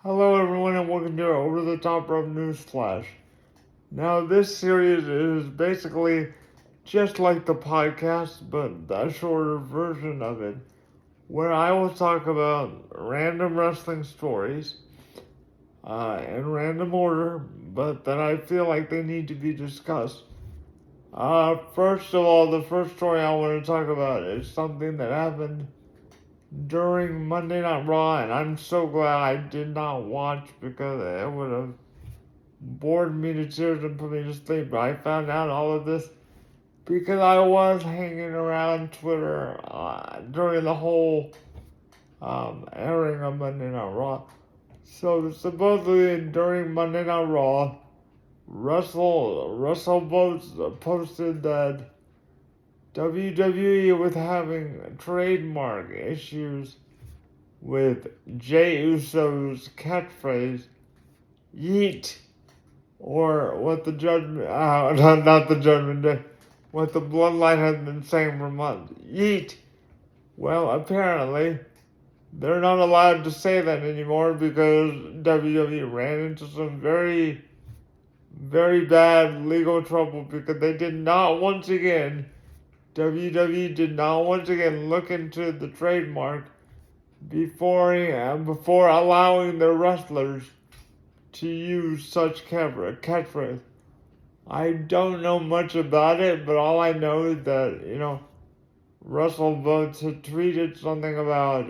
Hello everyone and welcome to Over the Top Rope Newsflash. Now this series is basically just like the podcast, but a shorter version of it, where I will talk about random wrestling stories in random order, but that I feel like they need to be discussed. First of all, the first story I want to talk about is something that happened during Monday Night Raw, and I'm so glad I did not watch because it would have bored me to tears and put me to sleep. But I found out all of this because I was hanging around Twitter during the whole airing of Monday Night Raw. So supposedly during Monday Night Raw, Russell Boats posted that WWE was having trademark issues with Jey Uso's catchphrase, YEET, or what the Judgment, not the Judgment Day, what the Bloodline has been saying for months, YEET. Well, apparently, they're not allowed to say that anymore because WWE ran into some very, very bad legal trouble because they did not once again, WWE did not once again look into the trademark before allowing their wrestlers to use such catchphrase. I don't know much about it, but all I know is that, Russell Boats had tweeted something about,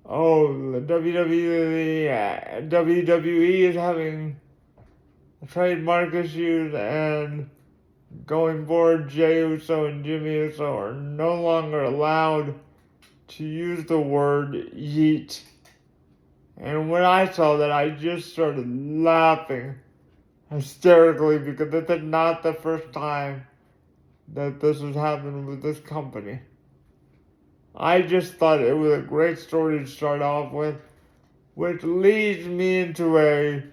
the WWE is having trademark issues and going forward, Jey Uso and Jimmy Uso are no longer allowed to use the word YEET. And when I saw that, I just started laughing hysterically because this is not the first time that this has happened with this company. I just thought it was a great story to start off with, which leads me into a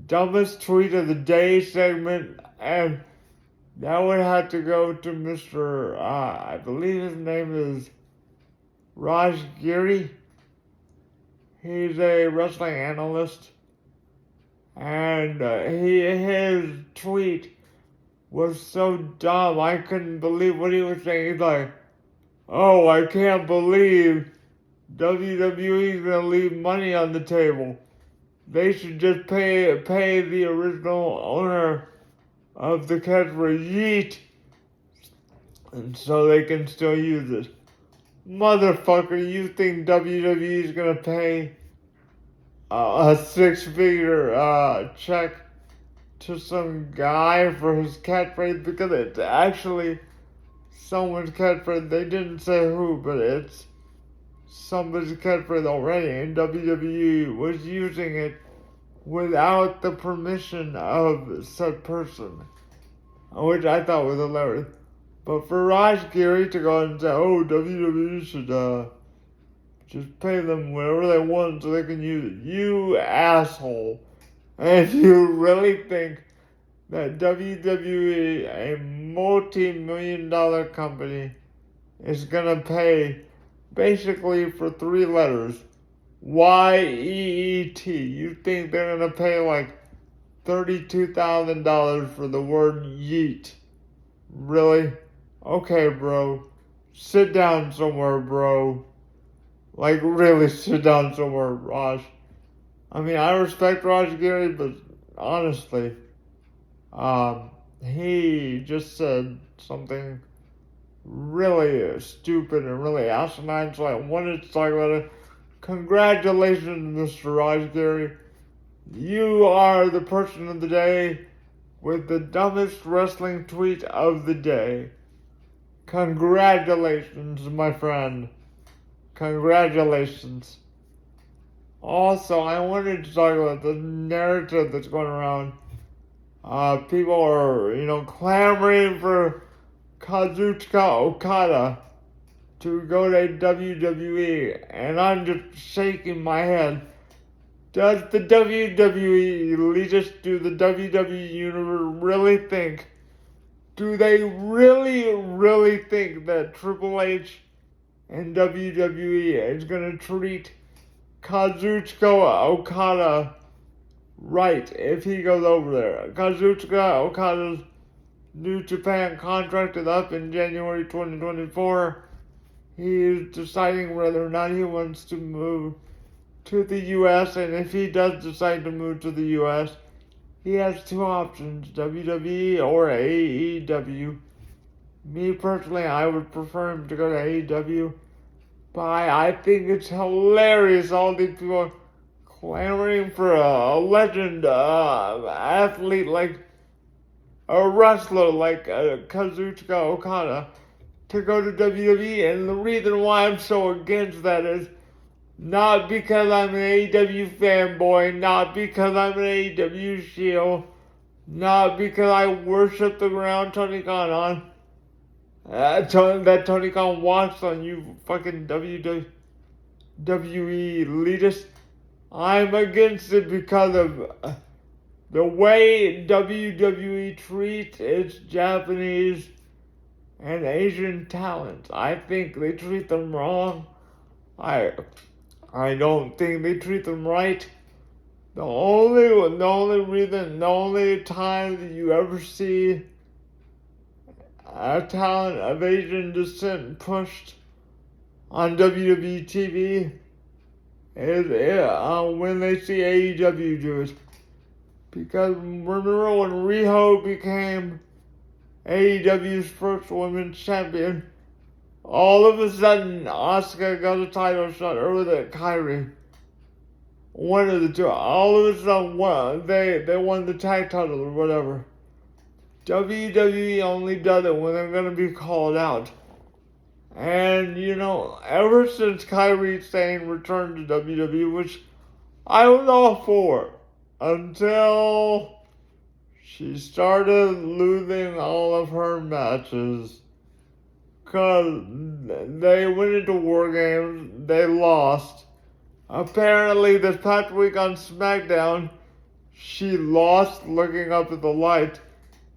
dumbest tweet of the day segment, and that would have to go to Mr. I believe his name is Raj Giri. He's a wrestling analyst, and his tweet was so dumb. I couldn't believe what he was saying. He's like, "Oh, I can't believe WWE is gonna leave money on the table. They should just pay the original owner of the catchphrase YEET, and so they can still use it." Motherfucker, you think WWE is gonna pay a six-figure check to some guy for his catchphrase because it's actually someone's catchphrase? They didn't say who, but it's somebody's catchphrase already, and WWE was using it without the permission of said person, which I thought was hilarious. But for Raj Giri to go and say, "Oh, WWE should just pay them whatever they want so they can use it," you asshole. And you really think that WWE, a multi-million-dollar company, is gonna pay basically for three letters, YEET? You think they're gonna pay like $32,000 for the word YEET? Really? Okay, bro. Sit down somewhere, bro. Like, really sit down somewhere, Raj. I mean, I respect Raj Giri, but honestly, he just said something really stupid and really asinine, so I wanted to talk about it. Congratulations, Mr. Raj Giri. You are the person of the day with the dumbest wrestling tweet of the day. Congratulations, my friend. Congratulations. Also, I wanted to talk about the narrative that's going around. People are, clamoring for Kazuchika Okada to go to WWE, and I'm just shaking my head. Does the WWE elitists, do the WWE universe really think? Do they really, really think that Triple H and WWE is going to treat Kazuchika Okada right if he goes over there. Kazuchika Okada's New Japan contract is up in January 2024. He is deciding whether or not he wants to move to the US, and if he does decide to move to the US, he has two options, WWE or AEW. Me personally, I would prefer him to go to AEW, but I think it's hilarious all these people clamoring for a legend athlete like a wrestler like Kazuchika Okada to go to WWE, and the reason why I'm so against that is not because I'm an AEW fanboy, not because I'm an AEW shield, not because I worship the ground Tony Khan on, that Tony Khan walks on, you fucking WWE elitist. I'm against it because of the way WWE treats its Japanese and Asian talent. I think they treat them wrong. I don't think they treat them right. The only time that you ever see a talent of Asian descent pushed on WWE TV is when they see AEW do it. Because remember when Riho became AEW's first women's champion, all of a sudden Asuka got a title shot, or was it Kairi? One of the two. All of a sudden, they won the tag title or whatever. WWE only does it when they're going to be called out. And, ever since Kairi Sane returned to WWE, which I was all for, until she started losing all of her matches. Because they went into War Games, they lost. Apparently, this past week on SmackDown, she lost looking up at the light.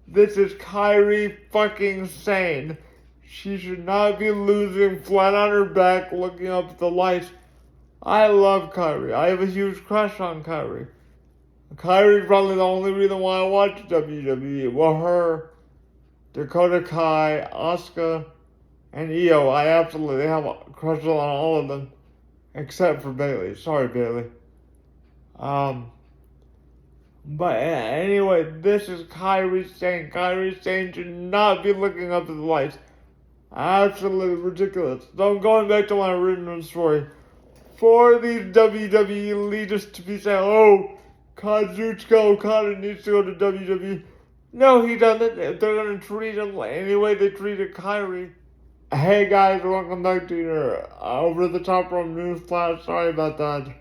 This is Kairi fucking Sane. She should not be losing flat on her back looking up at the light. I love Kairi. I have a huge crush on Kairi. Kairi's probably the only reason why I watch WWE. Well, her, Dakota Kai, Asuka, and Io. I absolutely have a crush on all of them. Except for Bayley. Sorry, Bayley. But anyway, this is Kairi Sane. Kairi Sane should not be looking up at the lights. Absolutely ridiculous. So I'm going back to my original story. For these WWE elitists to be saying, oh, Kazuchika Okada needs to go to WWE. No, he doesn't. If they're going to treat him any way they treated Kairi. Hey guys, welcome back to your Over the Top Rope Newsflash. Sorry about that.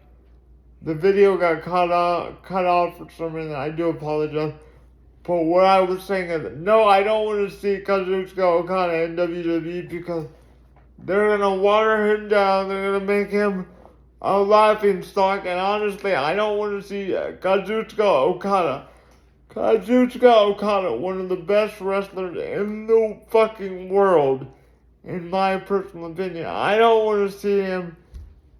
The video got cut off for some reason. I do apologize. But what I was saying is, no, I don't want to see Kazuchika Okada in WWE because they're going to water him down. They're going to make him a laughing stock. And honestly, I don't want to see Kazuchika Okada. Kazuchika Okada, one of the best wrestlers in the fucking world. In my personal opinion, I don't want to see him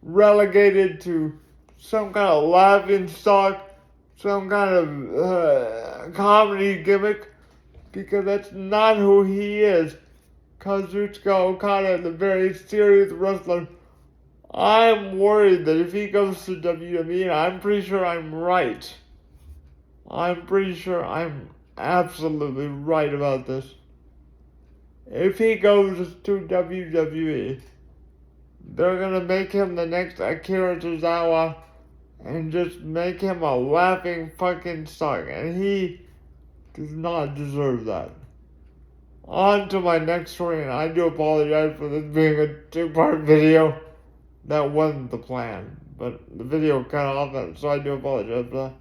relegated to some kind of laughing stock, some kind of comedy gimmick, because that's not who he is. Kazuchika Okada is a very serious wrestler. I'm worried that if he goes to WWE, and I'm pretty sure I'm right. I'm pretty sure I'm absolutely right about this. If he goes to WWE, they're going to make him the next Akira Tozawa and just make him a laughing fucking stock. And he does not deserve that. On to my next story, and I do apologize for this being a two-part video. That wasn't the plan, but the video cut off, so I do apologize for that.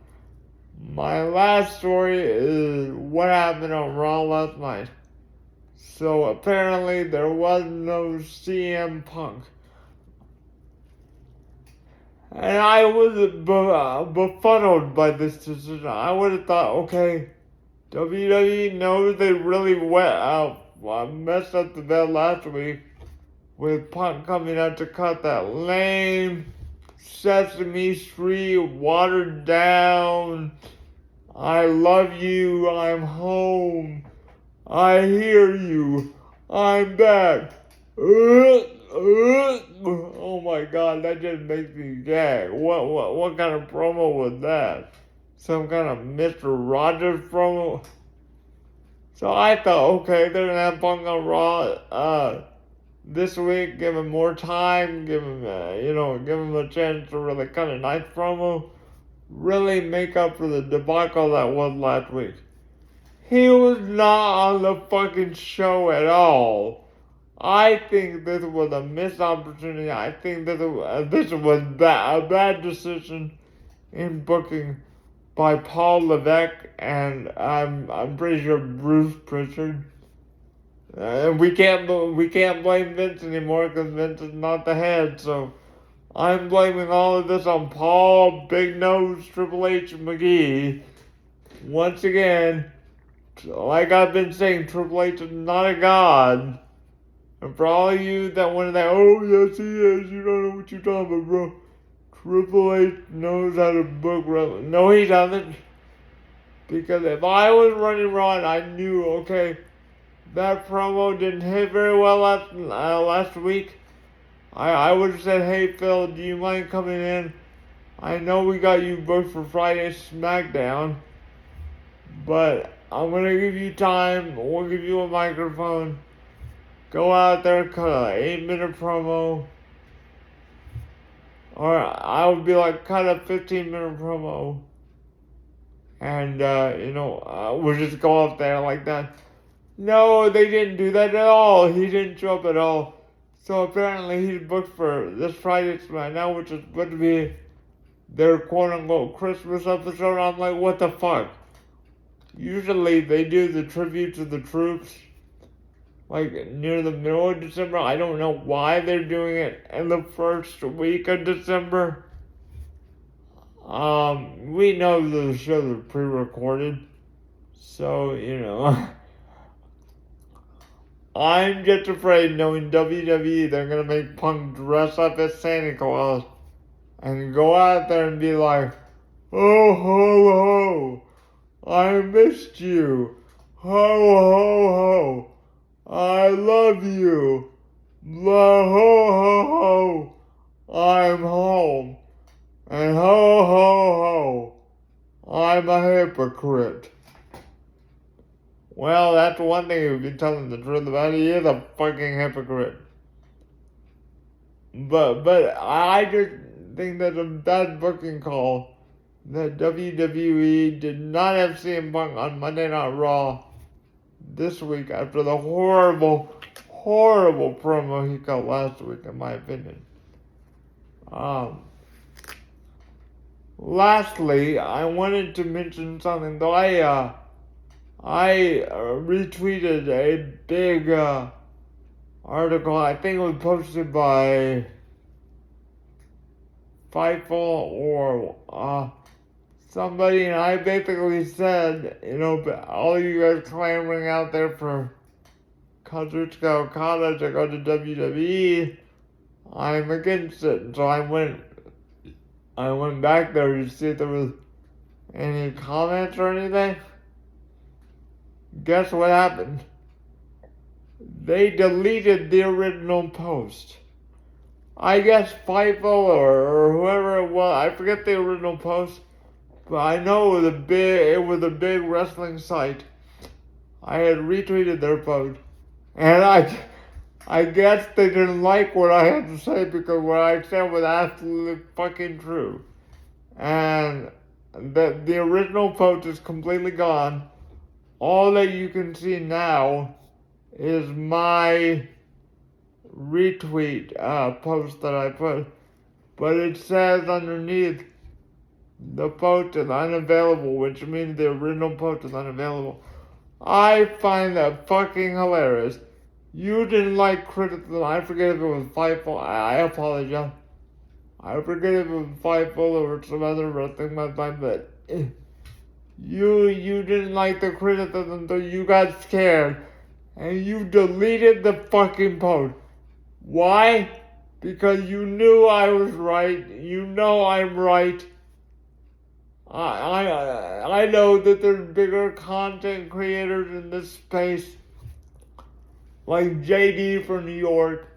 My last story is what happened on Raw last night. So apparently there was no CM Punk. And I was befuddled by this decision. I would have thought, okay, WWE knows they really messed up the bed last week with Punk coming out to cut that lame Sesame Street, watered down. I love you, I'm home. I hear you, I'm back. Oh my god, that just makes me gag. What kind of promo was that? Some kind of Mr. Rogers promo? So I thought, okay, they're gonna have Punk on Raw this week, give him more time, give him a chance to really cut a nice promo, really make up for the debacle that was last week. He was not on the fucking show at all. I think this was a missed opportunity. I think this was a bad decision in booking by Paul Levesque and I'm pretty sure Bruce Pritchard. And we can't blame Vince anymore because Vince is not the head. So I'm blaming all of this on Paul Big Nose Triple H McGee. Once again, like I've been saying, Triple H is not a god. And for all of you that want to say, oh yes he is, you don't know what you're talking about, bro. Triple H knows how to book wrestling. No, he doesn't. Because if I was running Raw and I knew, okay, that promo didn't hit very well last week, I would have said, hey Phil, do you mind coming in? I know we got you booked for Friday SmackDown, but I'm going to give you time. We'll give you a microphone. Go out there, cut an 8-minute promo. Or I would be like, cut a 15-minute promo. And, we'll just go up there like that. No, they didn't do that at all. He didn't show up at all. So apparently he's booked for this Friday SmackDown, which is going to be their quote-unquote Christmas episode. I'm like, what the fuck? Usually they do the tribute to the troops like near the middle of December. I don't know why they're doing it in the first week of December. We know the shows are pre-recorded, so I'm just afraid, knowing WWE, they're gonna make Punk dress up as Santa Claus and go out there and be like, oh ho ho, I missed you, ho ho ho, I love you, blah ho ho ho, I'm home, and ho ho ho, I'm a hypocrite. Well, that's one thing if you're telling the truth about it. He is a fucking hypocrite. But I just think that's a bad booking call that WWE did not have CM Punk on Monday Night Raw this week after the horrible promo he cut last week, in my opinion. Lastly, I wanted to mention something, though I retweeted a big article. I think it was posted by Fightful or somebody, and I basically said, all you guys clamoring out there for Kazuchika Okada to go to WWE, I'm against it. And so I went back there to see if there was any comments or anything. Guess what happened? They deleted the original post. I guess Fightful or whoever it was, I forget the original post, but I know it was a big wrestling site. I had retweeted their post, and I guess they didn't like what I had to say because what I said was absolutely fucking true. And the original post is completely gone. All that you can see now is my retweet post that I put. But it says underneath, the post is unavailable, which means the original post is unavailable. I find that fucking hilarious. You didn't like criticism. I forget if it was Fightful. I apologize. I forget if it was Fightful or some other wrestling website, but you didn't like the criticism, so you got scared and you deleted the fucking post. Why? because you knew I was right. You know I'm right. I know that there's bigger content creators in this space, like JD from New York,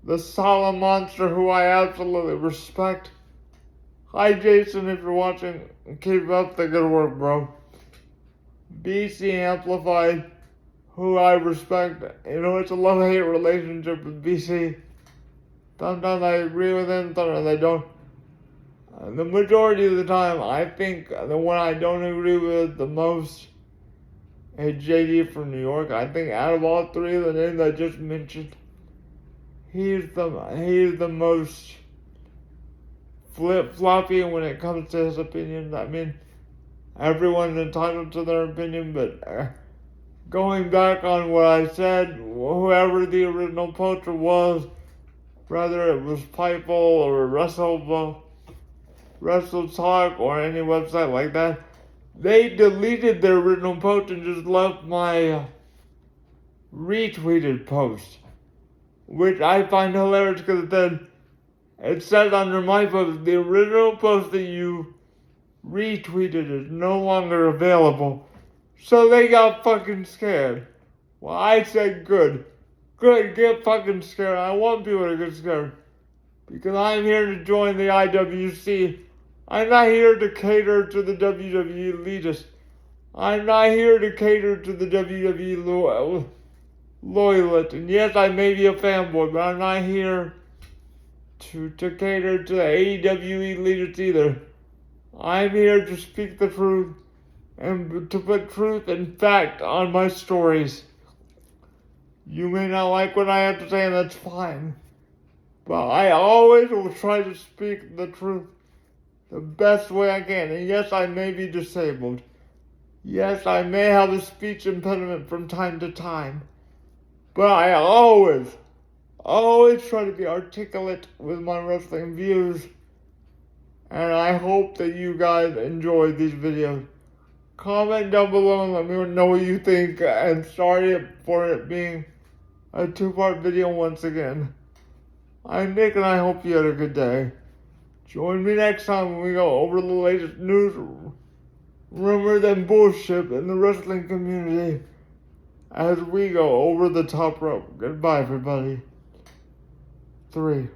the Solid Monster, who I absolutely respect. Hi Jason, if you're watching, keep up the good work, bro. BC Amplified, who I respect. You know, it's a love-hate relationship with BC. Sometimes I agree with him, sometimes I don't. The majority of the time, I think the one I don't agree with the most is JD from New York. I think out of all three of the names I just mentioned, he's the most flip-floppy when it comes to his opinions. I mean, everyone's entitled to their opinion, but going back on what I said, whoever the original poster was, whether it was Fightful or Wrestle Talk or any website like that, they deleted their original post and just left my retweeted post, which I find hilarious because it said under my post, the original post that you retweeted is no longer available. So they got fucking scared. Well, I said good, get fucking scared. I want people to get scared because I'm here to join the IWC. I'm not here to cater to the WWE elitists. I'm not here to cater to the WWE loyalists. And yes, I may be a fanboy, but I'm not here to cater to the AEW elitists either. I'm here to speak the truth and to put truth and fact on my stories. You may not like what I have to say, and that's fine. But I always will try to speak the truth the best way I can. And yes, I may be disabled. Yes, I may have a speech impediment from time to time. But I always try to be articulate with my wrestling views. And I hope that you guys enjoy these videos. Comment down below and let me know what you think. And sorry for it being a two-part video once again. I'm Nick and I hope you had a good day. Join me next time when we go over the latest news, rumors, and bullshit in the wrestling community as we go over the top rope. Goodbye, everybody. 3.